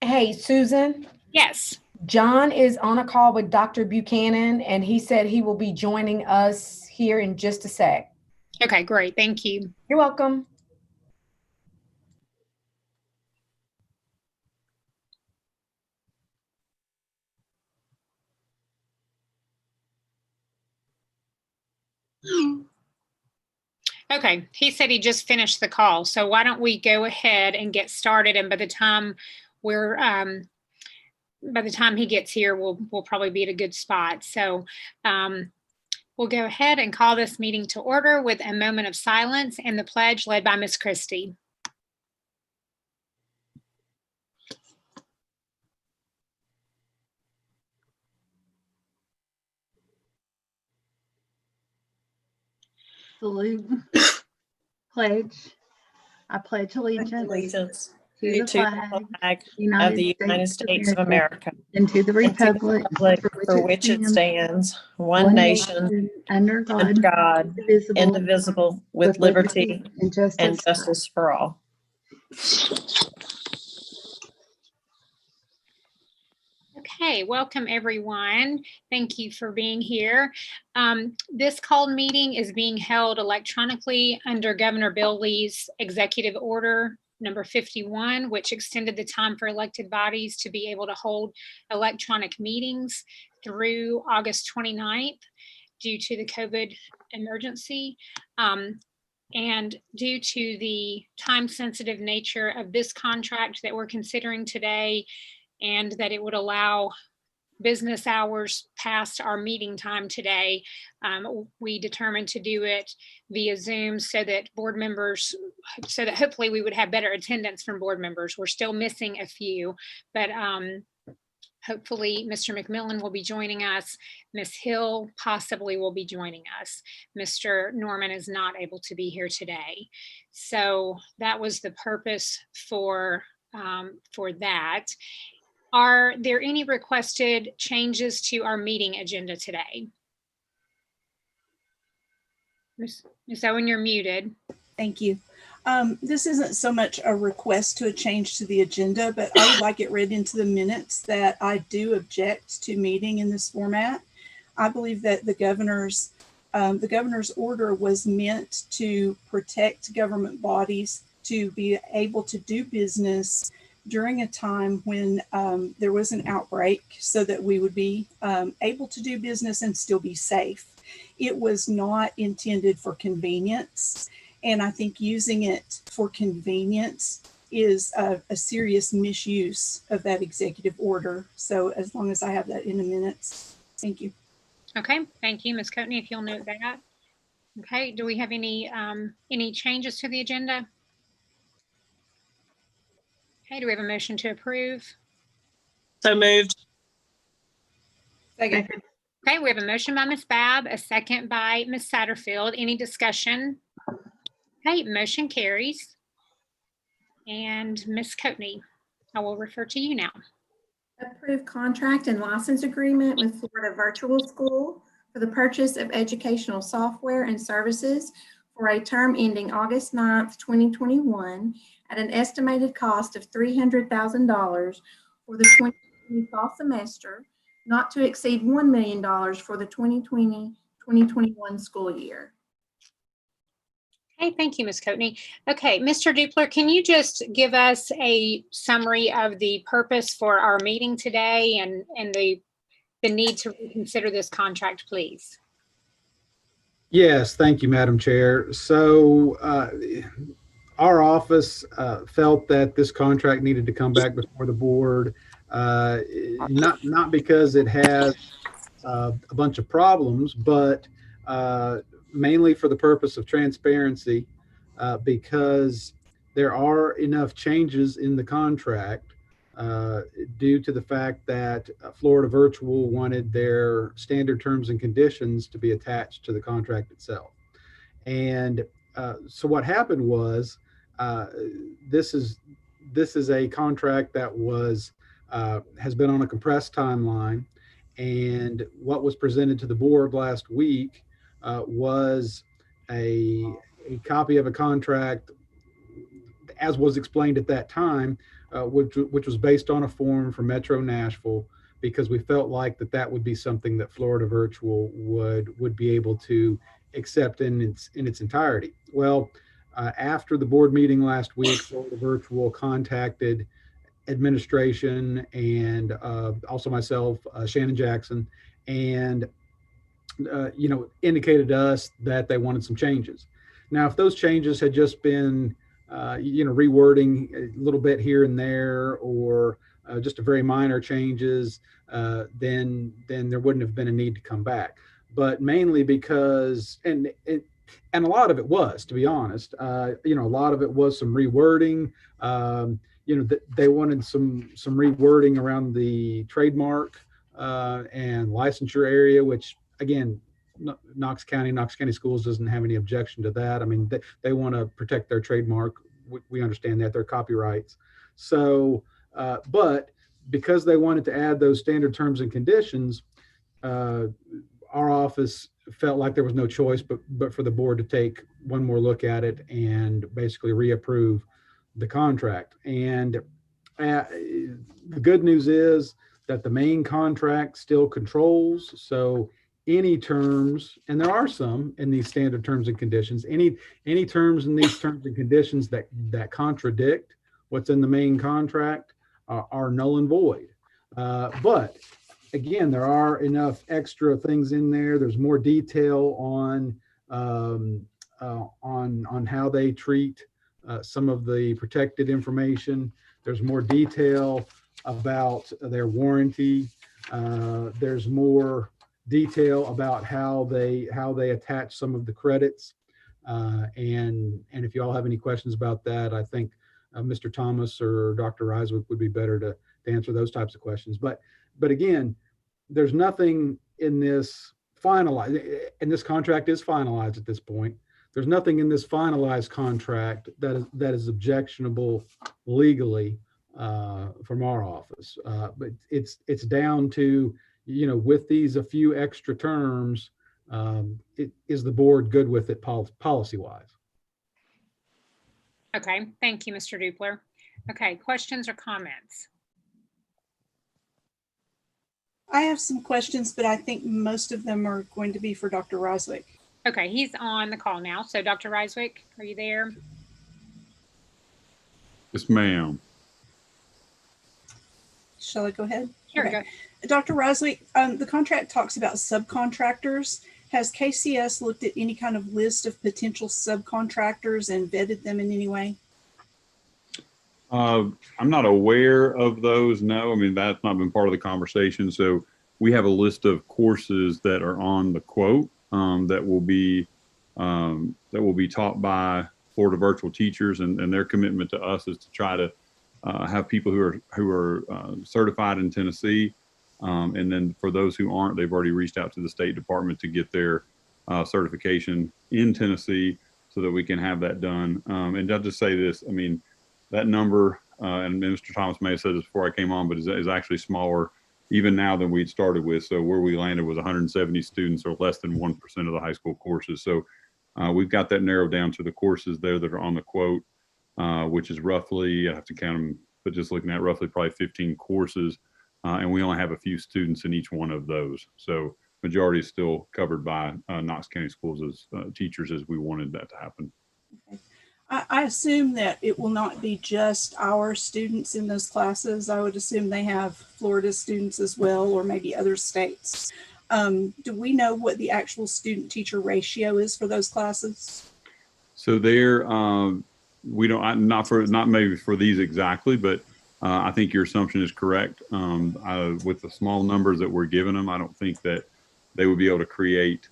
Hey, Susan. Yes. John is on a call with Dr. Buchanan, and he said he will be joining us here in just a sec. Okay, great. Thank you. You're welcome. Okay, he said he just finished the call. So why don't we go ahead and get started? And by the time he gets here, we'll probably be at a good spot. So we'll go ahead and call this meeting to order with a moment of silence and the pledge led by Ms. Christie. Salute. Pledge. I pledge allegiance to the flag of the United States of America and to the republic for which it stands, one nation, under God, indivisible, with liberty and and justice for all. Okay, welcome everyone. Thank you for being here. This called meeting is being held electronically under Governor Bill Lee's Executive Order number 51, which extended the time for elected bodies to be able to hold electronic meetings through August 29th due to the COVID emergency. And due to the time-sensitive nature of this contract that we're considering today, and that it would allow business hours past our meeting time today, we determined to do it via Zoom so that hopefully we would have better attendance from board members. We're still missing a few, but hopefully Mr. McMillan will be joining us. Ms. Hill possibly will be joining us. Mr. Norman is not able to be here today. So that was the purpose for that. Are there any requested changes to our meeting agenda today? Ms. Owen, you're muted. Thank you. This isn't so much a request to a change to the agenda, but I would like it read into the minutes that I do object to meeting in this format. I believe that the governor's order was meant to protect government bodies to be able to do business during a time when there was an outbreak so that we would be able to do business and still be safe. It was not intended for convenience. And I think using it for convenience is a serious misuse of that executive order. So as long as I have that in the minutes, thank you. Okay, thank you, Ms. Coatney, if you'll note that. Okay, do we have any changes to the agenda? Okay, do we have a motion to approve? So moved. Second. Okay, we have a motion by Ms. Babb, a second by Ms. Satterfield. Any discussion? Okay, motion carries. And Ms. Coatney, I will refer to you now. Approve contract and license agreement with Florida Virtual School for the purchase of educational software and services for a term ending August 9th, 2021 at an estimated cost of $300,000 for the 2020 fall semester, not to exceed $1 million for the 2020-2021 school year. Okay, thank you, Ms. Coatney. Okay, Mr. Dupler, can you just give us a summary of the purpose for our meeting today and the need to reconsider this contract, please? Yes, thank you, Madam Chair. So our office felt that this contract needed to come back before the board, not because it has a bunch of problems, but mainly for the purpose of transparency, because there are enough changes in the contract due to the fact that Florida Virtual wanted their standard terms and conditions to be attached to the contract itself. And so what happened was, this is a contract that has been on a compressed timeline, and what was presented to the board last week was a copy of a contract as was explained at that time, which was based on a form from Metro Nashville, because we felt like that would be something that Florida Virtual would be able to accept in its entirety. Well, after the board meeting last week, Florida Virtual contacted administration and also myself, Shannon Jackson, and indicated to us that they wanted some changes. Now, if those changes had just been rewording a little bit here and there, or just a very minor changes, then there wouldn't have been a need to come back. But mainly because, and a lot of it was, to be honest, a lot of it was some rewording. They wanted some rewording around the trademark and licensure area, which again, Knox County Schools doesn't have any objection to that. I mean, they want to protect their trademark. We understand that, their copyrights. So, but because they wanted to add those standard terms and conditions, our office felt like there was no choice but for the board to take one more look at it and basically reapprove the contract. And the good news is that the main contract still controls. So any terms, and there are some in these standard terms and conditions, any terms in these terms and conditions that contradict what's in the main contract are null and void. But again, there are enough extra things in there. There's more detail on how they treat some of the protected information. There's more detail about their warranty. There's more detail about how they attach some of the credits. And if you all have any questions about that, I think Mr. Thomas or Dr. Reiswick would be better to answer those types of questions. But again, there's nothing in this finalized, and this contract is finalized at this point. There's nothing in this finalized contract that is objectionable legally from our office. But it's down to, with these a few extra terms, is the board good with it policy-wise? Okay, thank you, Mr. Dupler. Okay, questions or comments? I have some questions, but I think most of them are going to be for Dr. Reiswick. Okay, he's on the call now. So Dr. Reiswick, are you there? Yes, ma'am. Shall I go ahead? Sure, Okay. go ahead. Dr. Reiswick, the contract talks about subcontractors. Has KCS looked at any kind of list of potential subcontractors and vetted them in any way? I'm not aware of those. No, I mean, that's not been part of the conversation. So we have a list of courses that are on the quote that will be taught by Florida Virtual teachers, and their commitment to us is to try to have people who are certified in Tennessee. And then for those who aren't, they've already reached out to the State Department to get their certification in Tennessee so that we can have that done. And I'll just say this, I mean, that number, and Mr. Thomas may have said this before I came on, but is actually smaller even now than we'd started with. So where we landed was 170 students, or less than 1% of the high school courses. So we've got that narrowed down to the courses there that are on the quote, which is roughly, I have to count them, but just looking at roughly probably 15 courses. And we only have a few students in each one of those. So majority is still covered by Knox County Schools as teachers, as we wanted that to happen. Okay. I assume that it will not be just our students in those classes. I would assume they have Florida students as well, or maybe other states. Do we know what the actual student teacher ratio is for those classes? So there, we don't, not maybe for these exactly, but I think your assumption is correct. With the small numbers that we're giving them, I don't think that they would be able to create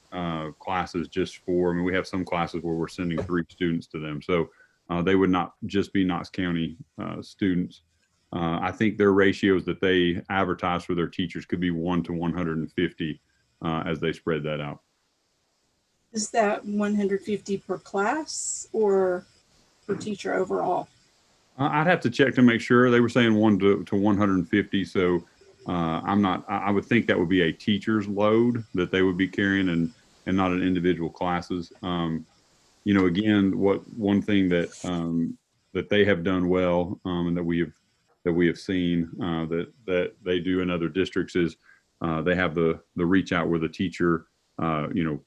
classes just for, I mean, we have some classes where we're sending 3 students to them. So they would not just be Knox County students. I think their ratios that they advertise for their teachers could be 1 to 150 as they spread that out. Is that 150 per class or per teacher overall? I'd have to check to make sure. They were saying 1 to 150. So I would think that would be a teacher's load that they would be carrying, and not an individual classes. Again, one thing that that they have done well, and that we have seen that they do in other districts is they have the reach out where the teacher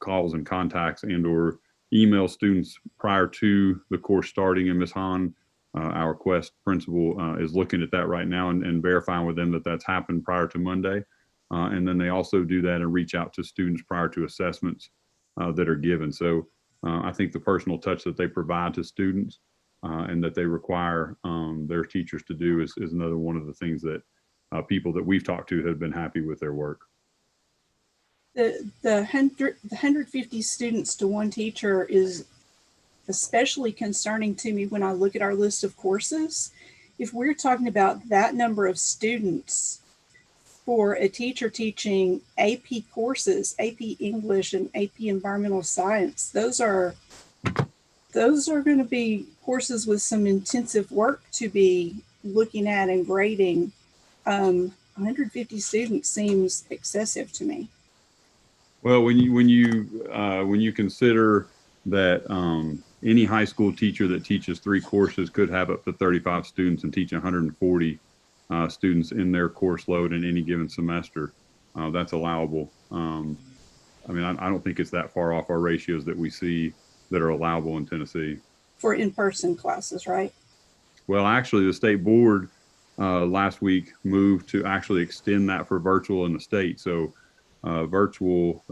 calls and contacts and or emails students prior to the course starting. And Ms. Hahn, our Quest principal, is looking at that right now and verifying with them that that's happened prior to Monday. And then they also do that and reach out to students prior to assessments that are given. So I think the personal touch that they provide to students and that they require their teachers to do is another one of the things that people that we've talked to have been happy with their work. The 150 students to one teacher is especially concerning to me when I look at our list of courses. If we're talking about that number of students for a teacher teaching AP courses, AP English and AP Environmental Science, those are going to be courses with some intensive work to be looking at and grading. 150 students seems excessive to me. Well, when you consider that any high school teacher that teaches 3 courses could have up to 35 students and teach 140 students in their course load in any given semester, that's allowable. I mean, I don't think it's that far off our ratios that we see that are allowable in Tennessee. For in-person classes, right? Well, actually, the state board last week moved to actually extend that for virtual in the state. So virtual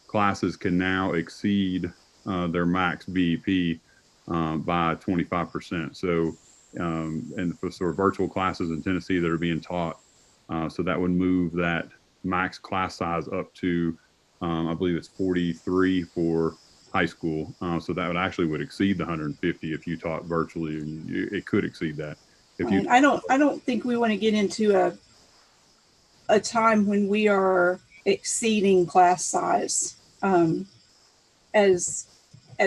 classes can now exceed their max BEP by 25%. So, and for virtual classes in Tennessee that are being taught, so that would move that max class size up to, I believe it's 43 for high school. So that would exceed the 150 if you taught virtually. It could exceed that. If you, I don't think we want to get into a time when we are exceeding class size as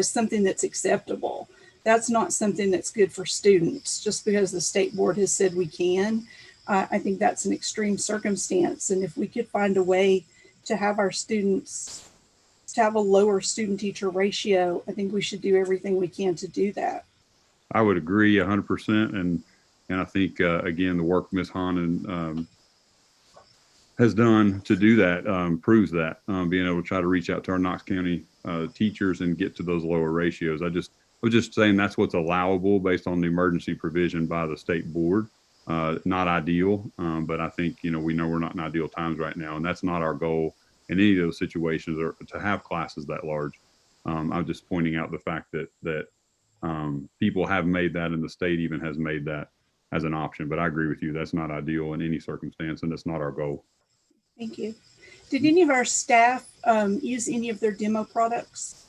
something that's acceptable. That's not something that's good for students just because the state board has said we can. I think that's an extreme circumstance. And if we could find a way to have our students to have a lower student teacher ratio, I think we should do everything we can to do that. I would agree 100%. And I think, again, the work Ms. Hahn has done to do that proves that, being able to try to reach out to our Knox County teachers and get to those lower ratios. I was just saying that's what's allowable based on the emergency provision by the state board. Not ideal, but I think, we know we're not in ideal times right now, and that's not our goal in any of those situations, or to have classes that large. I'm just pointing out the fact that people have made that, and the state even has made that as an option. But I agree with you, that's not ideal in any circumstance, and that's not our goal. Thank you. Did any of our staff use any of their demo products?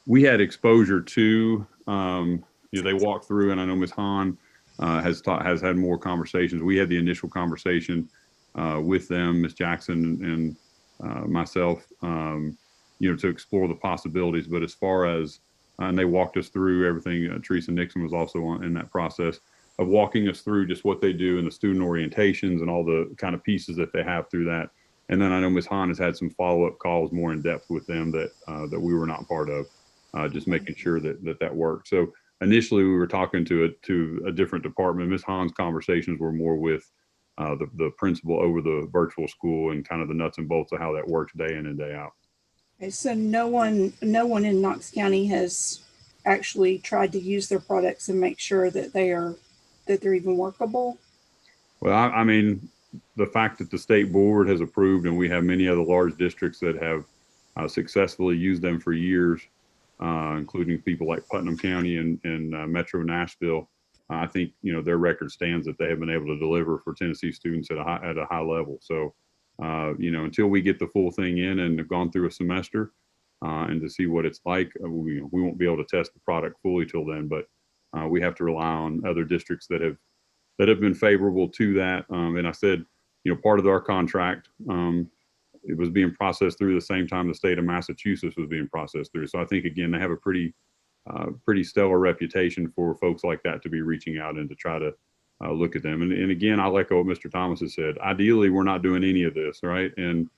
We had exposure to, they walked through, and I know Ms. Hahn has had more conversations. We had the initial conversation with them, Ms. Jackson and myself, to explore the possibilities. But as far as, and they walked us through everything. Teresa Nixon was also in that process of walking us through just what they do in the student orientations and all the kind of pieces that they have through that. And then I know Ms. Hahn has had some follow-up calls more in depth with them that we were not part of, just making sure that worked. So initially we were talking to a different department. Ms. Hahn's conversations were more with the principal over the virtual school and kind of the nuts and bolts of how that works day in and day out. Okay, so no one in Knox County has actually tried to use their products and make sure that they're even workable? Well, I mean, the fact that the state board has approved, and we have many other large districts that have successfully used them for years, including people like Putnam County and Metro Nashville. I think, their record stands that they have been able to deliver for Tennessee students at a high level. So, until we get the full thing in and have gone through a semester and to see what it's like, we won't be able to test the product fully till then. But we have to rely on other districts that have been favorable to that. And I said, part of our contract, it was being processed through the same time the state of Massachusetts was being processed through. So I think, again, they have a pretty stellar reputation for folks like that to be reaching out and to try to look at them. And again, I'll echo what Mr. Thomas has said. Ideally, we're not doing any of this, right? And,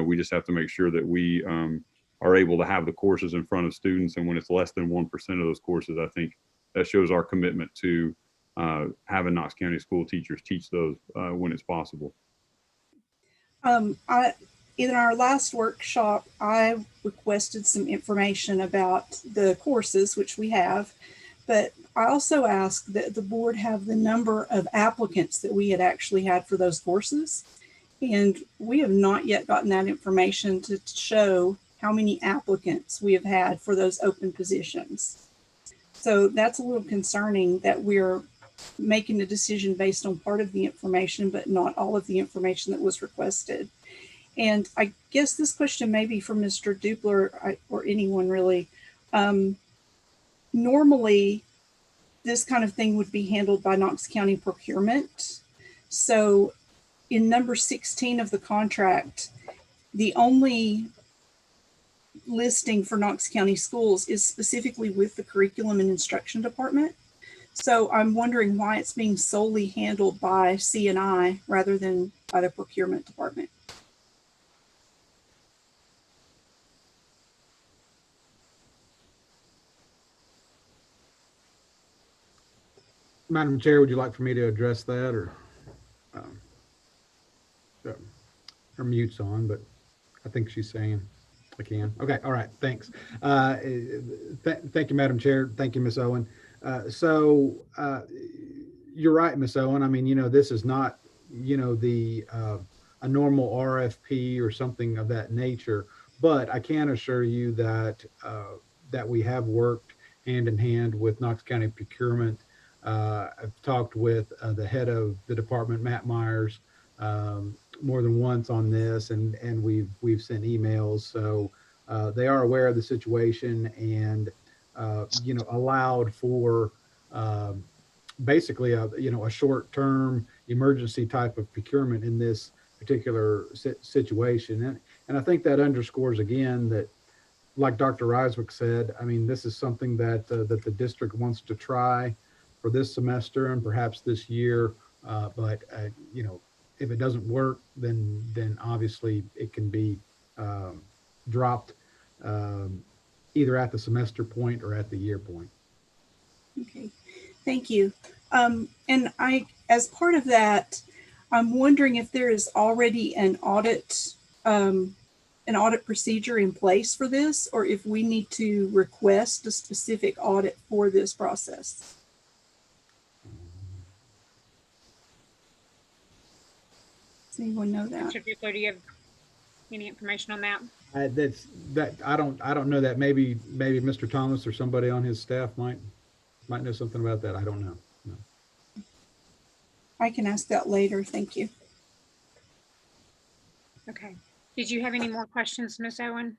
we just have to make sure that we are able to have the courses in front of students. And when it's less than 1% of those courses, I think that shows our commitment to having Knox County school teachers teach those when it's possible. In our last workshop, I requested some information about the courses, which we have, but I also asked that the board have the number of applicants that we had actually had for those courses. And we have not yet gotten that information to show how many applicants we have had for those open positions. So that's a little concerning that we're making a decision based on part of the information, but not all of the information that was requested. And I guess this question may be for Mr. Dupler or anyone really. Normally, this kind of thing would be handled by Knox County Procurement. So in number 16 of the contract, the only listing for Knox County Schools is specifically with the Curriculum and Instruction Department. So I'm wondering why it's being solely handled by C&I rather than by the Procurement Department. Madam Chair, would you like for me to address that, or her mute's on, but I think she's saying I can. Okay, all right, thanks. Thank you, Madam Chair. Thank you, Ms. Owen. You're right, Ms. Owen. I mean, this is not, a normal RFP or something of that nature, but I can assure you that that we have worked hand in hand with Knox County Procurement. I've talked with the head of the department, Matt Myers, more than once on this, and we've sent emails. So they are aware of the situation and allowed for basically a short-term emergency type of procurement in this particular situation. And I think that underscores again that, like Dr. Reiswick said, I mean, this is something that that the district wants to try for this semester and perhaps this year. But if it doesn't work, then obviously it can be dropped either at the semester point or at the year point. Okay, thank you. And as part of that, I'm wondering if there is already an audit procedure in place for this, or if we need to request a specific audit for this process. Does anyone know that? Mr. Dupler, do you have any information on that? I don't know that. Maybe Mr. Thomas or somebody on his staff might know something about that. I don't know. No. I can ask that later. Thank you. Okay. Did you have any more questions, Ms. Owen?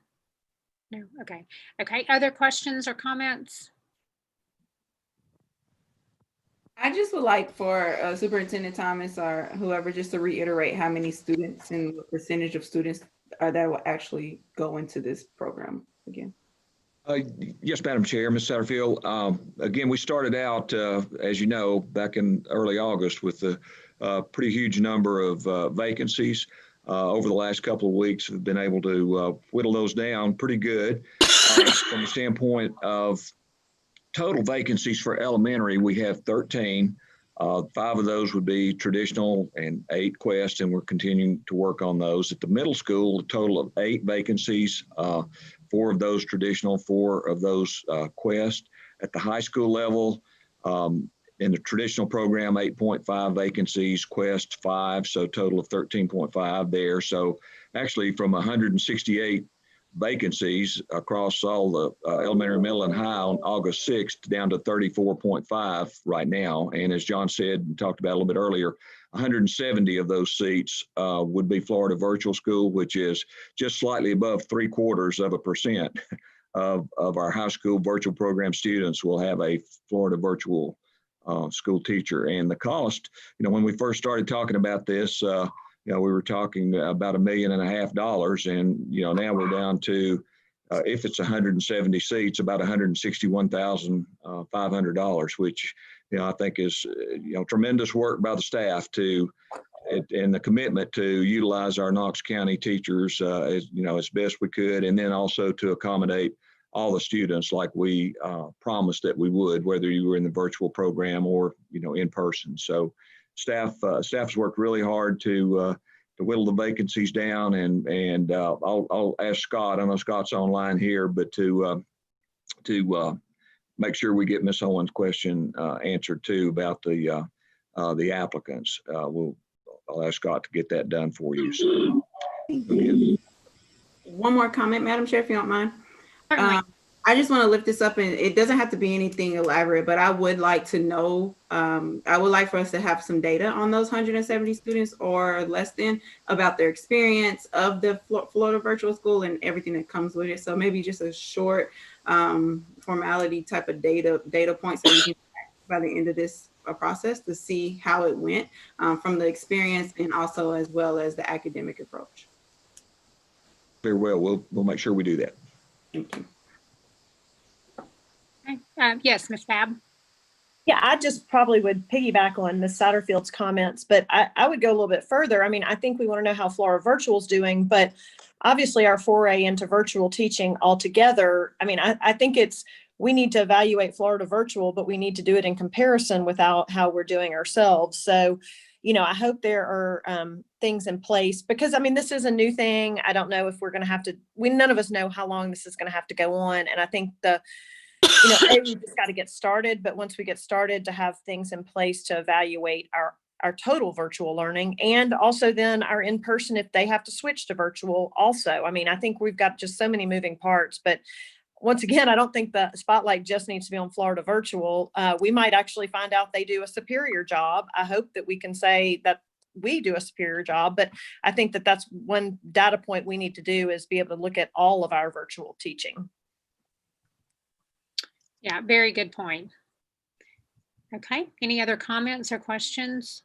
No. Okay. Okay. Other questions or comments? I just would like for Superintendent Thomas or whoever just to reiterate how many students and what percentage of students that will actually go into this program again. Yes, Madam Chair, Ms. Satterfield. Again, we started out, as you know, back in early August with a pretty huge number of vacancies. Over the last couple of weeks, we've been able to whittle those down pretty good. From the standpoint of total vacancies for elementary, we have 13. 5 of those would be traditional and 8 Quest, and we're continuing to work on those. At the middle school, a total of 8 vacancies, 4 of those traditional, 4 of those Quest. At the high school level, in the traditional program, 8.5 vacancies, Quest 5, so a total of 13.5 there. So actually from 168 vacancies across all the elementary, middle, and high on August 6th down to 34.5 right now. And as John said and talked about a little bit earlier, 170 of those seats would be Florida Virtual School, which is just slightly above 0.75% of our high school virtual program students will have a Florida Virtual school teacher. And the cost, when we first started talking about this, we were talking about $1.5 million, and now we're down to, if it's 170 seats, about $161,500, which I think is tremendous work by the staff to and the commitment to utilize our Knox County teachers as best we could, and then also to accommodate all the students like we promised that we would, whether you were in the virtual program or in person. So staff's worked really hard to whittle the vacancies down, and I'll ask Scott. I know Scott's online here, but to make sure we get Ms. Owens' question answered too about the applicants. I'll ask Scott to get that done for you. So, okay. One more comment, Madam Chair, if you don't mind. Certainly. I just want to lift this up, and it doesn't have to be anything elaborate, but I would like to know, I would like for us to have some data on those 170 students or less than about their experience of the Florida Virtual School and everything that comes with it. So maybe just a short formality type of data points that we can by the end of this process to see how it went from the experience and also as well as the academic approach. Very well. We'll make sure we do that. Thank you. Okay. Yes, Ms. Fab. Yeah, I just probably would piggyback on Ms. Satterfield's comments, but I would go a little bit further. I mean, I think we want to know how Florida Virtual is doing, but obviously our foray into virtual teaching altogether, I mean, I think we need to evaluate Florida Virtual, but we need to do it in comparison without how we're doing ourselves. So, I hope there are things in place because, I mean, this is a new thing. I don't know if we're going to have to, none of us know how long this is going to have to go on. And I think we just got to get started, but once we get started to have things in place to evaluate our total virtual learning and also then our in-person, if they have to switch to virtual also. I mean, I think we've got just so many moving parts, but once again, I don't think the spotlight just needs to be on Florida Virtual. We might actually find out they do a superior job. I hope that we can say that we do a superior job, but I think that that's one data point we need to do is be able to look at all of our virtual teaching. Yeah, very good point. Okay, any other comments or questions?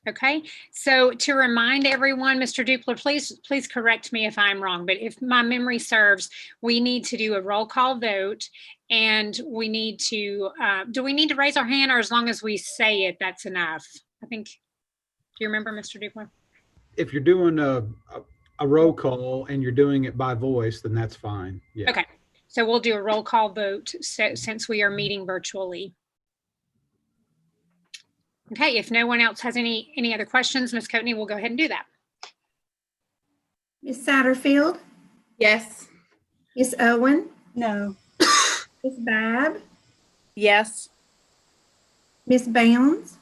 Okay, so to remind everyone, Mr. Dupler, please correct me if I'm wrong, but if my memory serves, we need to do a roll call vote and we need to, do we need to raise our hand or as long as we say it, that's enough? I think, do you remember, Mr. Dupler? If you're doing a roll call and you're doing it by voice, then that's fine. Yeah. Okay, so we'll do a roll call vote since we are meeting virtually. Okay, if no one else has any other questions, Ms. Coatney will go ahead and do that. Ms. Satterfield? Yes. Ms. Owen? No. Ms. Babb? Yes. Ms. Bounds?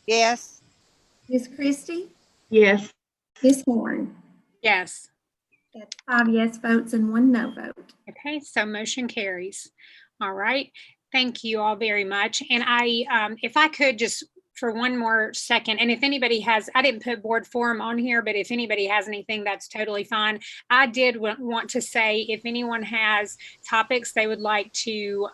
Yes. Ms. Christie? Yes. Ms. Horn? Yes. That's 5 yes votes and 1 no vote. Okay, so motion carries. All right, thank you all very much. And if I could just for one more second, and if anybody has, I didn't put board forum on here, but if anybody has anything, that's totally fine. I did want to say if anyone has topics they would like to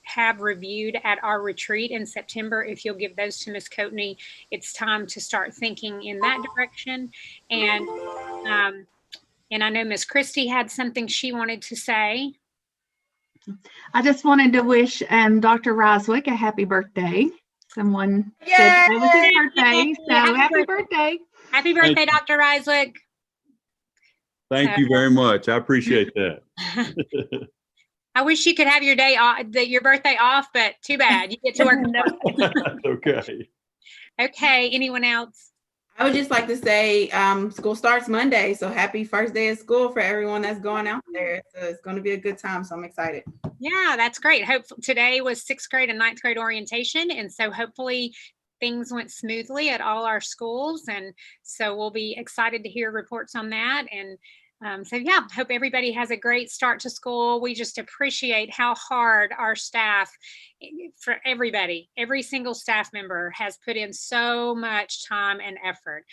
have reviewed at our retreat in September, if you'll give those to Ms. Coatney, it's time to start thinking in that direction. And I know Ms. Christie had something she wanted to say. I just wanted to wish Dr. Roswick a happy birthday. Someone said it was his birthday, so happy birthday. Happy birthday, Dr. Roswick. Thank you very much. I appreciate that. I wish you could have your day off, your birthday off, but too bad. You get to work. Okay. Okay, anyone else? I would just like to say school starts Monday, so happy first day of school for everyone that's going out there. So it's going to be a good time, so I'm excited. Yeah, that's great. Today was 6th grade and 9th grade orientation, and so hopefully things went smoothly at all our schools, and so we'll be excited to hear reports on that. And so yeah, hope everybody has a great start to school. We just appreciate how hard our staff, for everybody, every single staff member has put in so much time and effort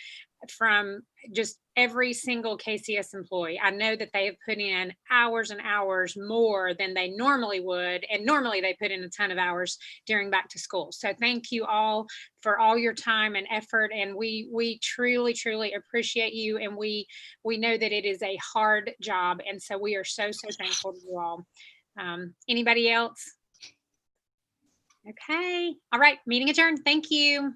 from just every single KCS employee. I know that they have put in hours and hours more than they normally would. And normally they put in a ton of hours during back to school. So thank you all for all your time and effort. And we truly, truly appreciate you. And we know that it is a hard job. And so we are so, so thankful to you all. Anybody else? Okay. All right. Meeting adjourned. Thank you.